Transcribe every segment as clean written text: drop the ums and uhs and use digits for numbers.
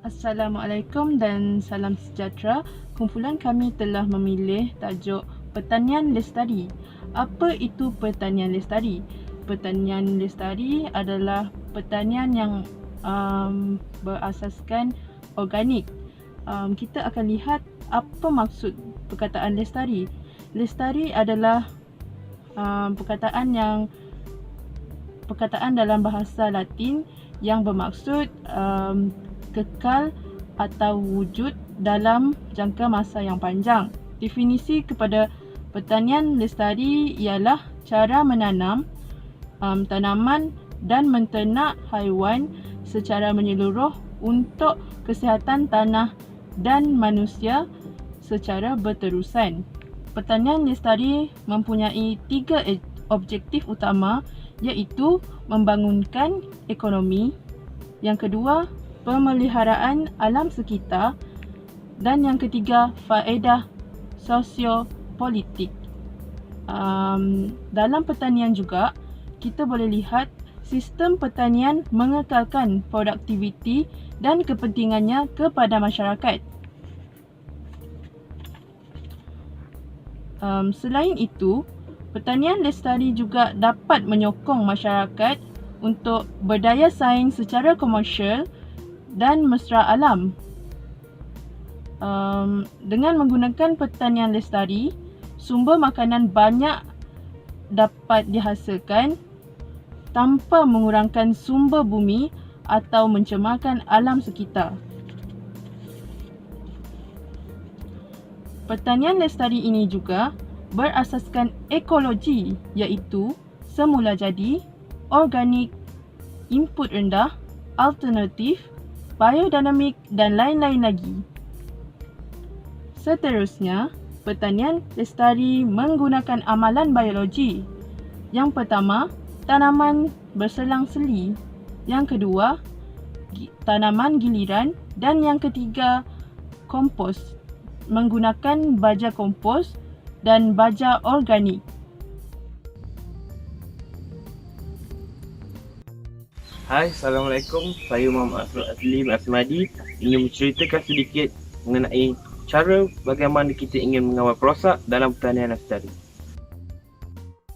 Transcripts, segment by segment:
Assalamualaikum dan salam sejahtera. Kumpulan kami telah memilih tajuk Pertanian Lestari. Apa itu pertanian lestari? Pertanian lestari adalah pertanian yang berasaskan organik. Kita akan lihat apa maksud perkataan lestari. Lestari adalah perkataan dalam bahasa Latin yang bermaksud kekal atau wujud dalam jangka masa yang panjang. Definisi kepada pertanian lestari ialah cara menanam tanaman dan menternak haiwan secara menyeluruh untuk kesihatan tanah dan manusia secara berterusan. Pertanian lestari mempunyai 3 objektif utama, iaitu membangunkan ekonomi, yang kedua pemeliharaan alam sekitar, dan yang ketiga faedah sosiopolitik. Dalam pertanian juga kita boleh lihat sistem pertanian mengekalkan produktiviti dan kepentingannya kepada masyarakat. Selain itu, pertanian lestari juga dapat menyokong masyarakat untuk berdaya saing secara komersial dan mesra alam. Dengan menggunakan pertanian lestari, sumber makanan banyak dapat dihasilkan tanpa mengurangkan sumber bumi atau mencemarkan alam sekitar. Pertanian lestari ini juga berasaskan ekologi, iaitu semula jadi, organik, input rendah, alternatif, biodinamik dan lain-lain lagi. Seterusnya, pertanian lestari menggunakan amalan biologi. Yang pertama, tanaman berselang-seli. Yang kedua, tanaman giliran. Dan yang ketiga, kompos. Menggunakan baja kompos dan baja organik. Hai, Assalamualaikum. Saya Muhammad Azlim Asmadi ingin menceritakan sedikit mengenai cara bagaimana kita ingin mengawal perosak dalam pertanian lestari.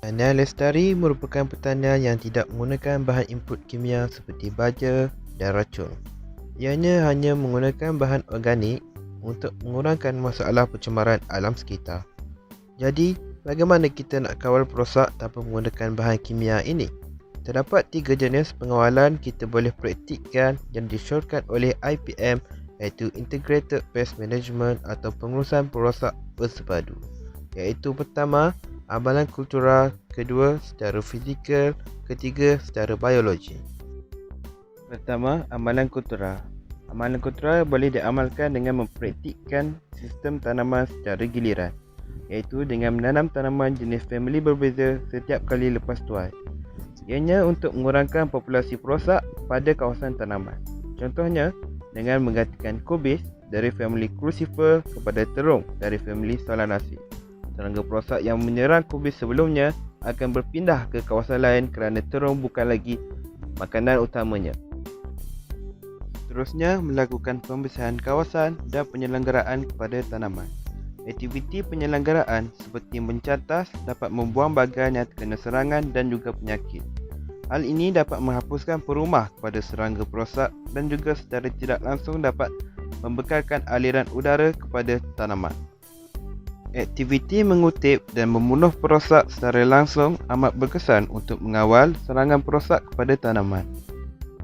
Pertanian lestari merupakan pertanian yang tidak menggunakan bahan input kimia seperti baja dan racun. Ianya hanya menggunakan bahan organik untuk mengurangkan masalah pencemaran alam sekitar. Jadi, bagaimana kita nak kawal perosak tanpa menggunakan bahan kimia ini? Terdapat 3 jenis pengawalan kita boleh praktikkan yang disyorkan oleh IPM, iaitu Integrated Pest Management atau pengurusan perosak bersepadu. Iaitu pertama, amalan kultural, kedua secara fizikal, ketiga secara biologi. Pertama, amalan kultural. Amalan kultural boleh diamalkan dengan mempraktikkan sistem tanaman secara giliran, iaitu dengan menanam tanaman jenis famili berbeza setiap kali lepas tuai. Ianya untuk mengurangkan populasi perosak pada kawasan tanaman. Contohnya, dengan menggantikan kubis dari famili Crucifer kepada terung dari famili Solanaceae. Serangga perosak yang menyerang kubis sebelumnya akan berpindah ke kawasan lain kerana terung bukan lagi makanan utamanya. Seterusnya, melakukan pembersihan kawasan dan penyelenggaraan kepada tanaman. Aktiviti penyelenggaraan seperti mencatas dapat membuang bagan yang terkena serangan dan juga penyakit. Hal ini dapat menghapuskan perumah kepada serangga perosak dan juga secara tidak langsung dapat membekalkan aliran udara kepada tanaman. Aktiviti mengutip dan membunuh perosak secara langsung amat berkesan untuk mengawal serangan perosak kepada tanaman.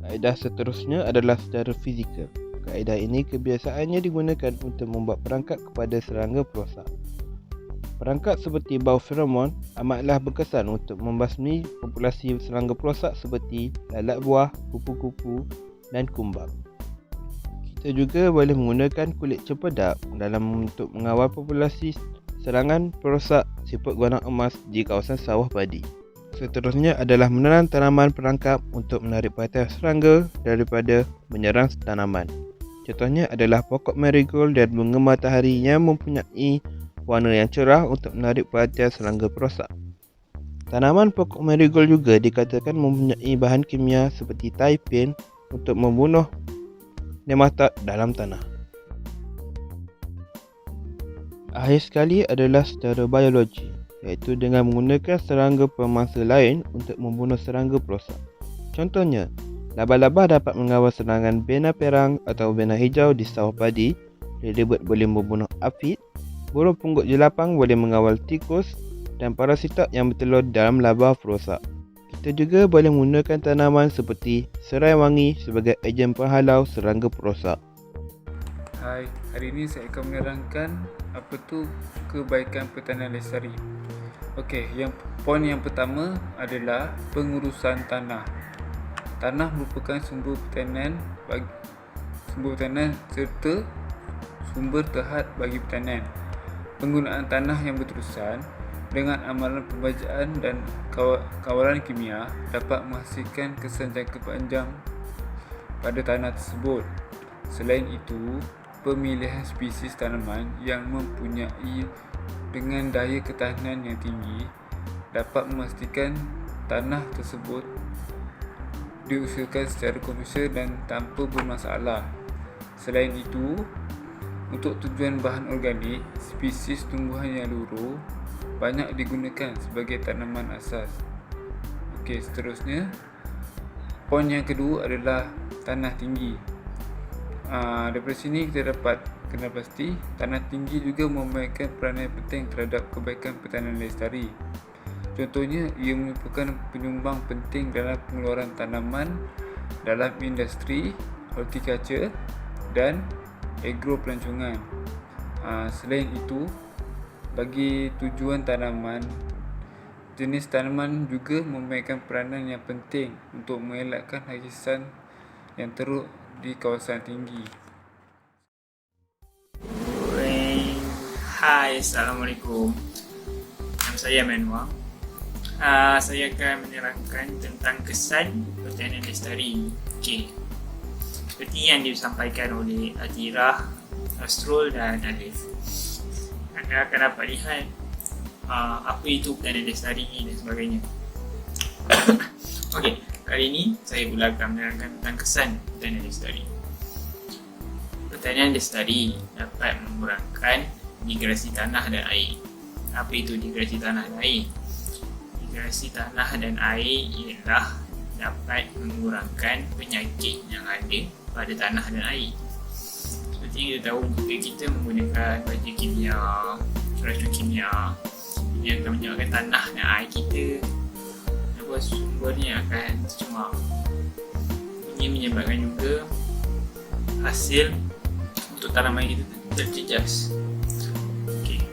Kaedah seterusnya adalah secara fizikal. Kaedah ini kebiasaannya digunakan untuk membuat perangkap kepada serangga perosak. Perangkap seperti bau feromon amatlah berkesan untuk membasmi populasi serangga perosak seperti lalat buah, kupu-kupu dan kumbang. Kita juga boleh menggunakan kulit cempedak dalam untuk mengawal populasi serangan perosak siput guanang emas di kawasan sawah padi. Seterusnya adalah menanam tanaman perangkap untuk menarik perhatian serangga daripada menyerang tanaman. Contohnya adalah pokok marigold dan bunga matahari yang mempunyai warna yang cerah untuk menarik perhatian serangga perosak. Tanaman pokok marigold juga dikatakan mempunyai bahan kimia seperti taipin untuk membunuh nematoda dalam tanah. Akhir sekali adalah secara biologi, iaitu dengan menggunakan serangga pemangsa lain untuk membunuh serangga perosak. Contohnya, laba-laba dapat mengawal serangan bena perang atau bena hijau di sawah padi, ladybird boleh membunuh apit, burung punggut jelapang boleh mengawal tikus dan parasita yang bertelur dalam laba perosak. Kita juga boleh menggunakan tanaman seperti serai wangi sebagai ejen penghalau serangga perosak. Hai, hari ini saya akan menerangkan apa tu kebaikan pertanian lestari. Okey, poin yang pertama adalah pengurusan tanah. Tanah merupakan sumber pertanian serta sumber terhad bagi pertanian. Penggunaan tanah yang berterusan dengan amalan pembajaan dan kawalan kimia dapat menghasilkan kesan jangka panjang pada tanah tersebut. Selain itu, pemilihan spesies tanaman yang mempunyai dengan daya ketahanan yang tinggi dapat memastikan tanah tersebut diusahakan secara komersial dan tanpa bermasalah. Selain itu, untuk tujuan bahan organik, spesies tumbuhan yang luruh banyak digunakan sebagai tanaman asas. Okey, seterusnya, poin yang kedua adalah tanah tinggi. Daripada sini kita dapat kenal pasti tanah tinggi juga memainkan peranan penting terhadap kebaikan pertanian lestari. Contohnya, ia merupakan penyumbang penting dalam pengeluaran tanaman dalam industri hortikultur dan agropelancongan. Selain itu, bagi tujuan tanaman, jenis tanaman juga memainkan peranan yang penting untuk mengelakkan hasisan yang teruk di kawasan tinggi. Hai, Assalamualaikum. Nama saya Manuel. Saya akan menerangkan tentang kesan pertanian lestari. Okey. Seperti yang disampaikan oleh Atirah, Astrol dan Alif, anda akan dapat lihat apa itu pertanian lestari dan sebagainya. Okey, kali ini saya pula akan menerangkan tentang kesan pertanian lestari. Pertanian lestari dapat mengurangkan migrasi tanah dan air. Apa itu migrasi tanah dan air? Migrasi tanah dan air ialah dapat mengurangkan penyakit yang ada pada tanah dan air. Seperti yang kita tahu, jika kita menggunakan baja kimia, racun kimia, ia akan menyebabkan tanah dan air kita sumbernya akan tercemar. Ini menyebabkan juga hasil untuk tanaman kita terjejas. Okey,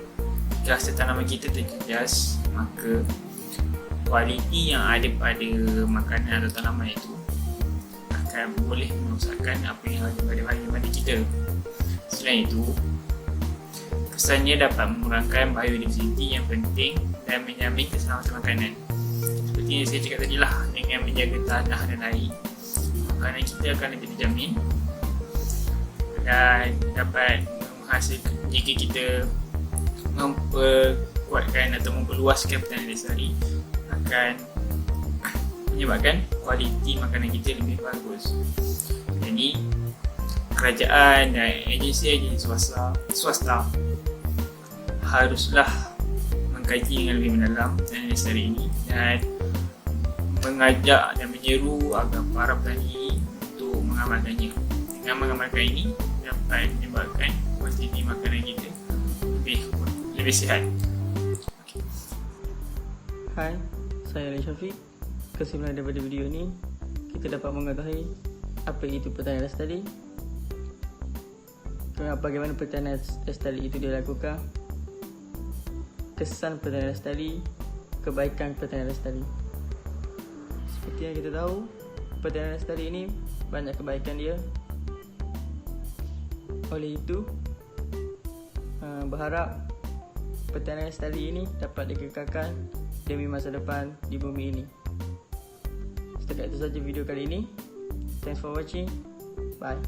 jika hasil tanaman kita terjejas, maka kualiti yang ada pada makanan atau tanaman itu akan boleh merosakkan apa yang ada pada badan kita. Selain itu, kesannya dapat mengurangkan biodiversiti yang penting dan menjamin keselamatan makanan. Seperti yang saya cakap tadi lah, dengan menjaga tanah dan air, makanan kita akan lebih terjamin dan dapat menghasilkan, jika kita memperkuatkan atau memperluaskan pertanian lestari, akan menyebabkan kualiti makanan kita lebih bagus. Jadi, kerajaan dan agensi-agensi swasta haruslah mengkaji dengan lebih mendalam pertanian lestari ini dan mengajak dan menyeru agar para petani untuk mengamalkannya. Dengan mengamalkan ini dapat menyebabkan kualiti makanan kita lebih sihat. Hai, saya Ali Syafiq. Kesimpulan daripada video ini, kita dapat mengetahui apa itu pertanian lestari, bagaimana pertanian lestari itu dilakukan, kesan pertanian lestari, kebaikan pertanian lestari. Seperti yang kita tahu, pertanian lestari ini banyak kebaikan dia. Oleh itu, berharap pertanian lestari ini dapat dikekalkan demi masa depan di bumi ini. Setakat itu saja video kali ini. Thanks for watching. Bye.